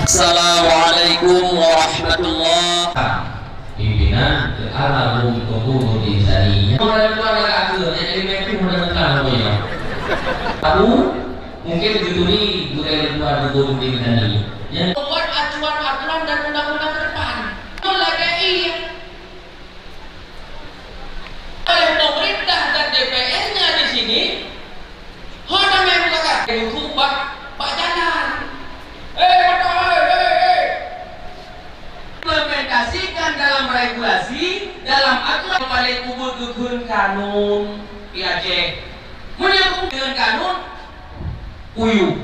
Assalamualaikum warahmatullahi wabarakatuh. Pimpinan al-alum kubur di saninya. Mulai keluar dari akhir, yang elemen mulai tentang ya. Tahu mungkin begitu ni budaya keluar di kubur di saninya. Yang membuat aturan-aturan dan undang-undang ke depan. Melagai oleh pemerintah dan DPR-nya di sini, hendak membuka itu Pak Jalan. Implementasikan dalam regulasi, dalam aturan balik kubur dukun kanun IAJ. Kemudian dengan kanun UU.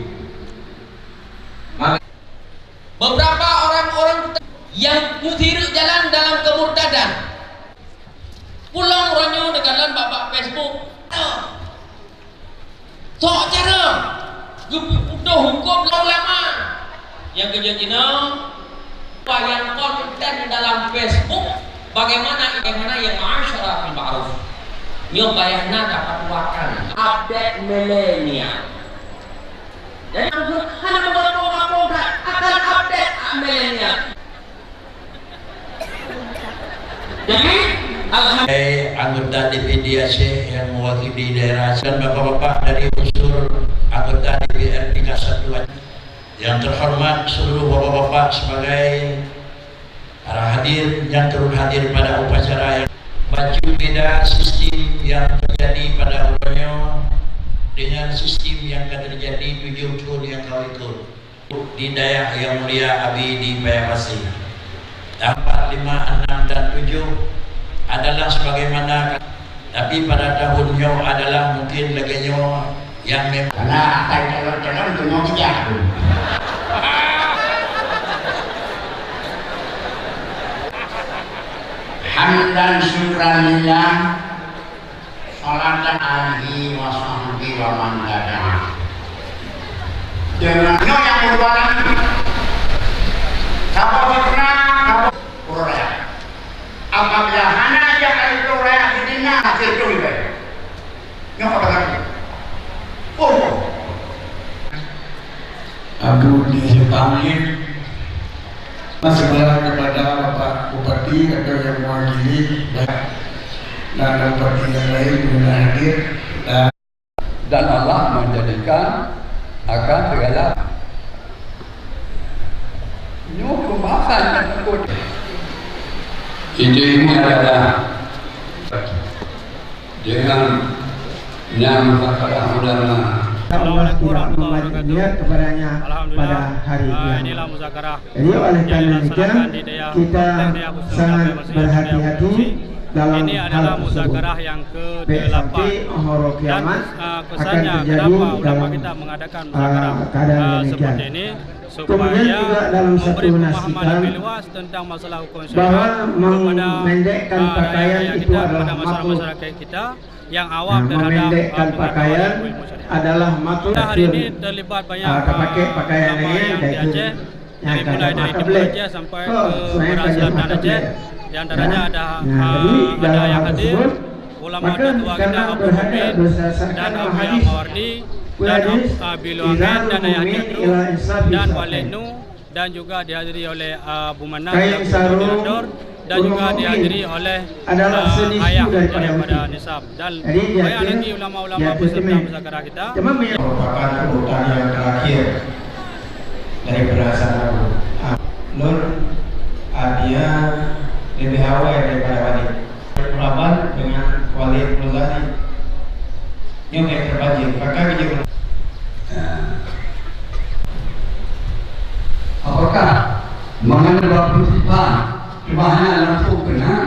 Beberapa orang-orang yang mutiru jalan dalam kemurtadan, pulang orangnya dengan bapak Facebook. Tak cara, udah hukum lama. Yang kejadian yang konten dalam Facebook bagaimana yang masyarakat bil ma'ruf nyobayana dapat wakan update milenial. Jadi hanya membantu akan update milenial. Jadi anggota DPD Aceh yang mewakili daerah dan bapak-bapak dari unsur anggota DPR tingkat 1 yang terhormat seluruh bapak-bapak sebagai para hadir yang turut hadir pada upacara yang baju beda sistem yang terjadi pada umumnya dengan sistem yang akan terjadi 7 tahun yang kau ikut di daerah yang mulia Abi di Payapasi. 4, 5, 6 dan 7 adalah sebagaimana, tapi pada tahunnya adalah mungkin leganya yang memang karena akan calon-calon itu mau dijatuh. Hamdan syukranillah, salatan alaihi wa sahbihi wa man tabi'ah. Dengan yang merupakan kapal pernah kapal Korea. Apabila hana aja kali Korea di dina hasil itu ibadah. Yang apa lagi? Abu dipanggil sebelah kepada Bapak Bupati atau yang mewakili dan bupati yang lain yang hadir dan Allah menjadikan akan segala nyukumakan ini adalah dengan yang kepada ulama Allah tidak membagi niat kepadanya pada hari ini. Jadi oleh karena demikian kita sangat berhati-hati dalam hal tersebut. BFP Horo Kiamat akan terjadi dalam keadaan demikian. Kemudian juga dalam satu nasihat bahwa memendekkan pakaian itu adalah makhluk. Yang awam memendekkan pakaian adalah makhluk. Hari ini terlibat banyak pakai pakaian yang Aceh, dari mulai dari Timur Aceh sampai ke Barat Selatan Aceh. Di antaranya ada yang hadir ulama tua kita Abu Hamid dan Abu Mawardi dan Bilu Amin dan Ayah Jadru dan Walid Nu, dan juga dihadiri oleh Abu Manaf dan juga dihadiri oleh ayah daripada Nisab dan banyak lagi ulama-ulama peserta muzakarah kita. merupakan urutan yang terakhir dari berdasarkan Nur Adia lebih awal daripada Walid Ulaban dengan Walid Nuzani yang terbajik maka bijak. Apakah mengenai prinsipal cuma hanya langsung kena